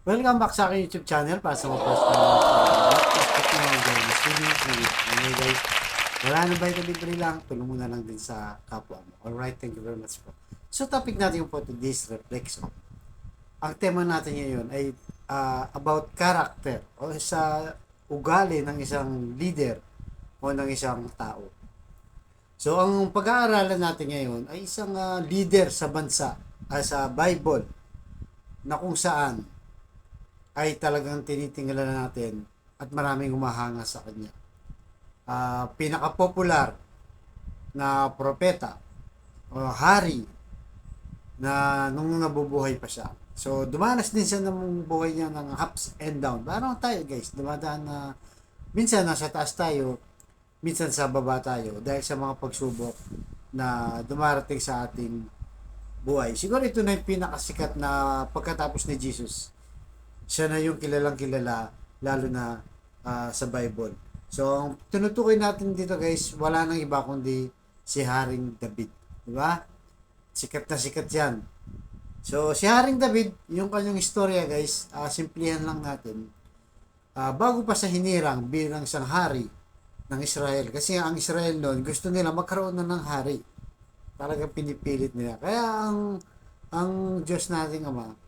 Welcome back sa aking YouTube channel para sa mga first time Anyway guys, wala na ba ito libre lang, tulong mo na lang din sa kapwa mo. Alright, thank you very much po. So topic natin po today's reflection. Ang tema natin ngayon ay about character o sa ugali ng isang leader o ng isang tao. So ang pag-aaralan natin ngayon ay isang leader sa bansa, sa Bible, na kung saan ay talagang tinitingnan natin at maraming humahanga sa kanya. Pinaka-popular na propeta o hari na nung nabubuhay pa siya. So, dumanas din siya ng buhay niya ng ups and down. Parang tayo guys, dumadaan na minsan nasa taas tayo, minsan sa baba tayo dahil sa mga pagsubok na dumarating sa ating buhay. Siguro ito na yung pinakasikat na pagkatapos ni Jesus. Siya na yung kilalang kilala lalo na sa Bible. So, ang tinutukoy natin dito guys, wala nang iba kundi si Haring David. Di ba? Sikat na sikat yan. So, si Haring David, yung kanyang istorya guys, simplihan lang natin. Bago pa sa hinirang bilang isang hari ng Israel. Kasi ang Israel noon, gusto nila magkaroon na ng hari. Talagang pinipilit nila. Kaya ang Diyos nating Ama,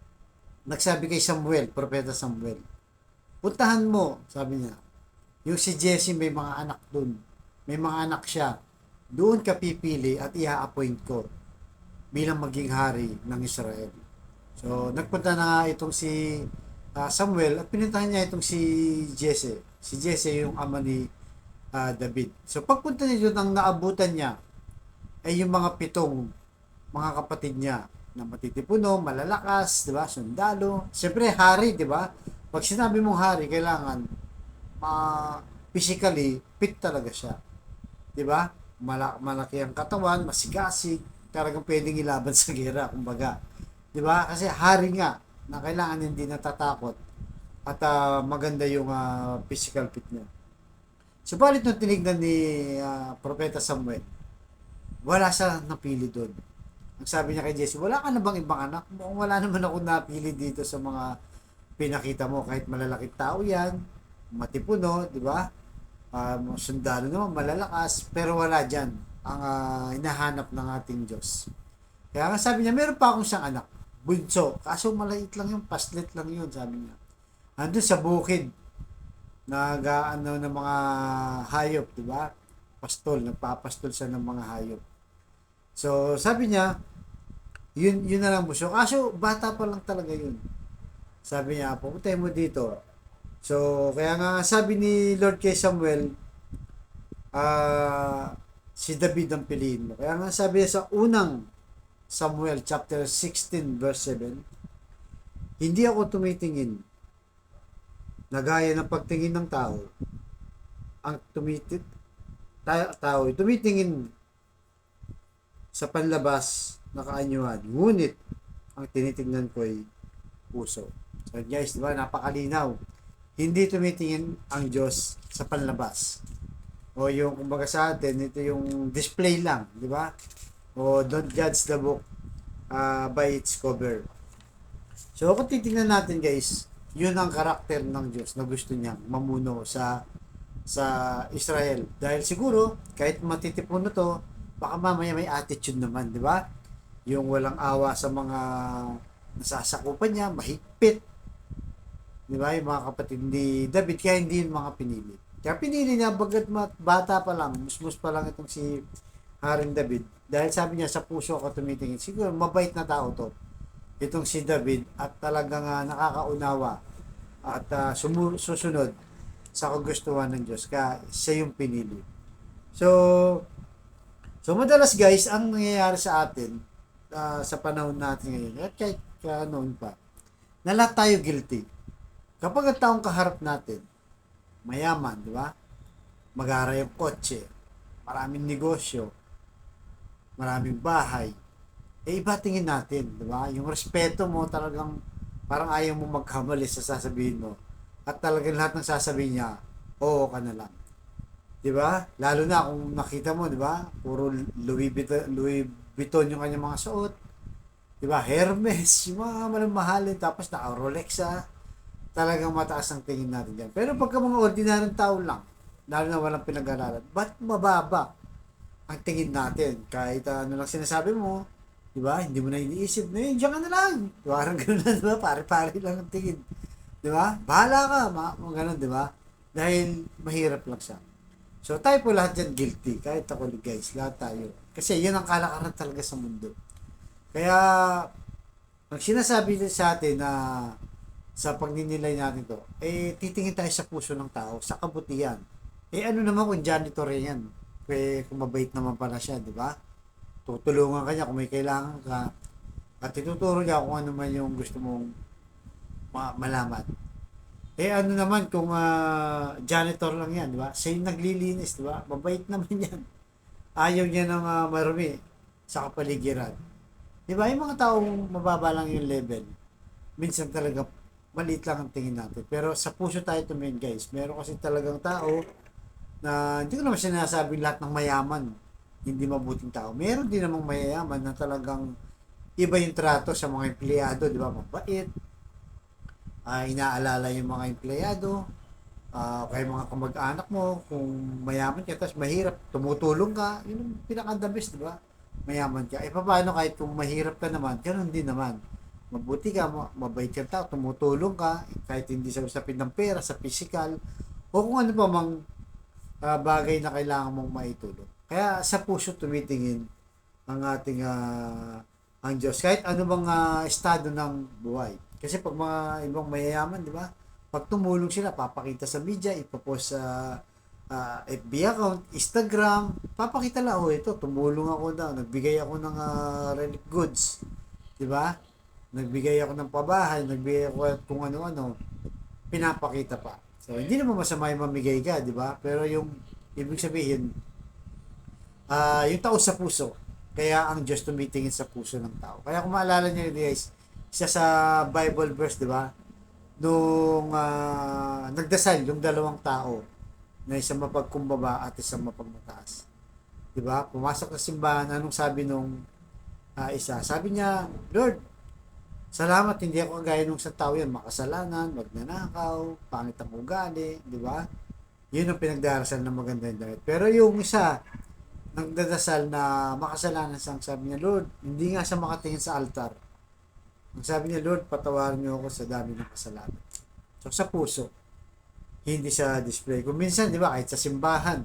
nagsabi kay Samuel, propeta Samuel, puntahan mo, sabi niya, yung si Jesse may mga anak dun. May mga anak siya. Doon ka pipili at i-appoint ko bilang maging hari ng Israel. So, nagpunta na nga itong si Samuel at pinuntahan niya itong si Jesse. Si Jesse yung ama ni David. So, pagpunta niya doon, ang naabutan niya ay yung mga pitong mga kapatid niya na matitipuno, malalakas, di ba? Sundalo. Siyempre, hari, di ba? Pag sinabi mong hari, kailangan physically fit talaga siya. Di ba? Malaki ang katawan, masigasig, talagang pwedeng ilaban sa gera, kumbaga. Di ba? Kasi hari nga na kailangan hindi natatakot at maganda yung physical fit niya. Subalit nung tinignan ni Propeta Samuel, wala siya napili doon. Ang sabi niya kay Jesse, wala ka na bang ibang anak? Mukhang wala naman ako napili dito sa mga pinakita mo. Kahit malalaking tao yan, matipuno, di ba? Sundalo naman, malalakas, pero wala dyan ang hinahanap ng ating Diyos. Kaya nga sabi niya, meron pa akong isang anak, bunso. Kaso maliit lang yun, paslit lang yun, sabi niya. Andun sa bukid, nag-ano ng mga hayop, di ba? Nagpapastol siya ng mga hayop. So, sabi niya, yun na lang buso. Kaso, bata pa lang talaga yun. Sabi niya, pupuntahin mo dito. So, kaya nga sabi ni Lord kay Samuel, si David ang piliin mo. Kaya nga sabi niya sa unang Samuel chapter 16 verse 7, hindi ako tumitingin na gaya ng pagtingin ng tao. Ang tao tumitingin sa panlabas na kaanyuan. Ngunit, ang tinitingnan ko ay puso. So guys, di ba, napakalinaw. Hindi tumitingin ang Diyos sa panlabas. O yung, kumbaga sa atin, ito yung display lang, di ba? O don't judge the book by its cover. So kung titingnan natin guys, yun ang karakter ng Diyos na gusto niyang mamuno sa Israel. Dahil siguro, kahit matitipon na to, baka mamaya may attitude naman, di ba? Yung walang awa sa mga nasasakupan niya, mahigpit. Di ba? Yung mga kapatid ni David, kaya hindi yung mga pinili. Kaya pinili niya, bagat bata pa lang, musmus pa lang itong si Haring David. Dahil sabi niya, sa puso ako tumitingin. Siguro, mabait na tao to. Itong si David, at talagang nakakaunawa at susunod sa kagustuhan ng Diyos. Kaya siya yung pinili. So madalas guys, ang nangyayari sa atin sa panahon natin ngayon, at kahit noon pa, na lahat tayo guilty. Kapag ang taong kaharap natin, mayaman, di ba? Mag-aara yung kotse, maraming negosyo, maraming bahay, iba tingin natin, di ba? Yung respeto mo talagang parang ayaw mo magkamali sa sasabihin mo. At talagang lahat ng sasabihin niya, oo ka na lang. 'Di ba? Lalo na kung nakita mo, 'di ba? Puro Louis Vuitton yung kanyang mga suot. 'Di ba? Hermes, yung mga mahalin tapos naka Rolex talagang mataas ang tingin natin dyan. Pero pagka mga ordinaryong tao lang, lalo na walang pinag-aralan, ba't mababa ang tingin natin? Kahit ano lang sinasabi mo, di ba? Hindi mo na iniisip na yun, diyan ka na lang. Di ba? Parang gano'n na, di ba? Pare-pare lang ang tingin. Di ba? Bahala ka, gano'n, di ba? Dahil mahirap lang siya. So tayo po lahat dyan guilty. Kahit ako guys, lahat tayo. Kasi yun ang kalakaran talaga sa mundo. Kaya, ang sinasabi sa atin na sa pagninilay natin to, titingin tayo sa puso ng tao, sa kabutihan. Ano naman kung janitor yan? Kung mabait naman pala siya, di ba? Tutulungan ka niya kung may kailangan ka at ituturo niya kung ano man yung gusto mong malaman. Ano naman kung janitor lang yan, di ba? Siya yung naglilinis, di ba? Mabait naman yan. Ayaw niya ng marumi sa kapaligiran. Di ba? Yung mga taong mababa lang yung level, minsan talaga maliit lang ang tingin natin. Pero sa puso tayo tumingin, guys. Meron kasi talagang tao na hindi ko naman sinasabing lahat ng mayaman hindi mabuting tao. Meron din namang mayayaman na talagang iba yung trato sa mga empleyado, di ba? Mabait, inaalala yung mga empleyado, kaya mga kamag-anak mo, kung mayaman ka, tapos mahirap, tumutulong ka, yun ang pinaka-the best, di ba? Mayaman ka. Paano kahit kung mahirap ka naman, ganun din naman. Mabuti ka, mabait ka tao, tumutulong ka, kahit hindi sa usapin ng pera, sa physical, o kung ano pa mang bagay na kailangan mong maitulong. Kaya sa puso tumitingin ang ating ang Diyos. Kahit ano bang estado ng buhay. Kasi pag mga ibang mayayaman, di ba? Pag tumulong sila, papakita sa media, ipopost sa FB account, Instagram, papakita lang, ito, tumulong ako daw, nagbigay ako ng relief goods. Di ba? Nagbigay ako ng pabahay, nagbigay ako kung ano-ano, pinapakita pa. So, hindi naman masama yung mamigay ka, di ba? Pero yung, ibig sabihin, yung tao sa puso, kaya ang Diyos tumitingin sa puso ng tao. Kaya kung maalala niyo guys, isa sa Bible verse, di ba? Nung nagdasal yung dalawang tao na isang mapagkumbaba at isang mapagmataas. Di ba? Pumasok sa simbahan, anong sabi nung isa? Sabi niya, Lord, salamat, hindi ako kagaya nung sa tao yan, makasalanan, magnanakaw, pangit ang ugali, di ba? Yun ang pinagdarasal ng maganda yung damit. Pero yung isa, nagdadasal na makasalanan siyang, sabi niya, Lord, hindi nga siya makatingin sa altar. Ang sabi niya, Lord, patawarin niyo ako sa dami ng kasalanan. So, sa puso, hindi sa display. Kung minsan, di ba, kahit sa simbahan,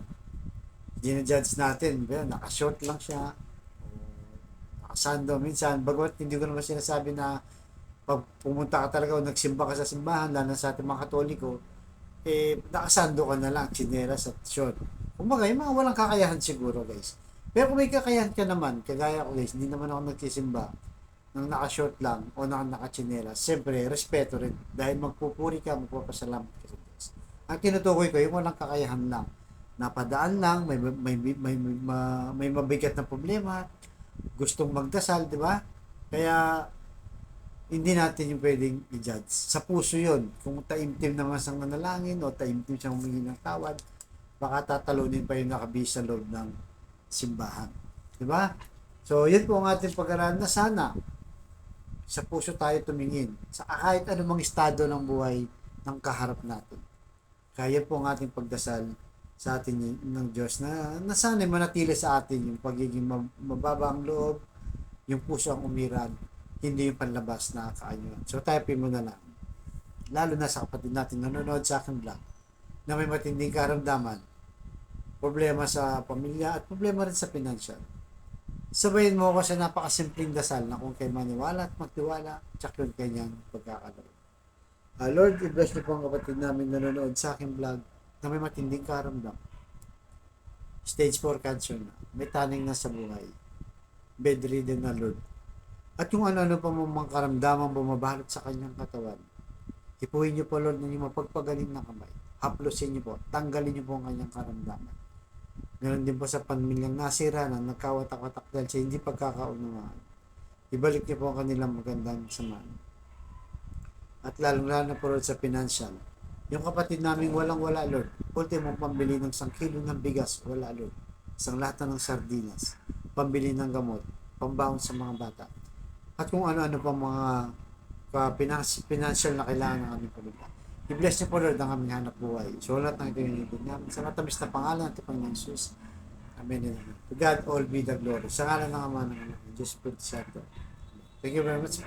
ginajudge natin, naka-short lang siya, nakasando, minsan, bagamat hindi ko naman sinasabi na pag pumunta ka talaga o nagsimba ka sa simbahan, lalo sa ating mga Katoliko, nakasando ka na lang, tsinelas at short. Kumbaga, yung mga walang kakayahan siguro, guys. Pero kung may kakayahan ka naman, kagaya ko, guys, hindi naman ako nagsisimba nang naka-short lang o naka-tsinelas. Siyempre, respeto rin. Dahil magpupuri ka, magpapasalamat ka sa Diyos. Ang tinutukoy ko, yung walang kakayahan lang. Napadaan lang, may mabigat na problema, gustong magdasal, di ba? Kaya, hindi natin yung pwedeng i-judge. Sa puso yon. Kung taimtim naman siyang nanalangin o taimtim siyang humingi ng tawad, baka tatalunin pa yung nakabihis sa loob ng simbahan. Diba? So, yun po ang ating pag-aralan na sana sa puso tayo tumingin sa kahit anumang estado ng buhay ng kaharap natin. Kaya po ang ating pagdasal sa atin ng Diyos na sana manatili sa atin yung pagiging mababa ang loob, yung puso ang umiran, hindi yung panlabas na kaanyuan. So, type mo na lang. Lalo na sa kapatid natin nanonood sa aking vlog na may matinding karamdaman, problema sa pamilya at problema rin sa financial. Sabayin mo ako sa napakasimpleng dasal na kung kayo maniwala at magtiwala, tsak yun kanyang pagkakaloon. Lord, i-bless niyo po ang kapatid namin nanonood sa aking vlog na may matinding karamdam. Stage 4 cancer na. May taning na sa buhay. Bedridden na, Lord. At yung ano-ano pa mga karamdaman bumabalot sa kanyang katawan. Ipuhin niyo po, Lord, na yung mapagpagaling na kamay. Haplusin niyo po. Tanggalin niyo po ang kanyang karamdaman. Ganon din po sa pamilyang nasira na nagkawatak-watak dahil sa hindi pagkakaunawaan. Ibalik niyo po ang kanilang magandang samahan. At lalong-lalo na po, Lord, sa financial. Yung kapatid namin walang-wala, Lord. Ultimong pambili ng 1 kilo ng bigas, wala, Lord. Isang lata ng sardinas. Pambili ng gamot. Pambaon sa mga bata. At kung ano-ano pa mga financial na kailangan ng aming pamilya. I-bless niyo po Lord ang aming hanap buhay. So lahat ng ito yung ibig namin. Sa matamis na pangalan natin Panginoon Jesus. Amen and amen. To God all be the glory. Sa ngalan ng Ama ng Anak, ng Diyos Espiritu Santo. Thank you very much.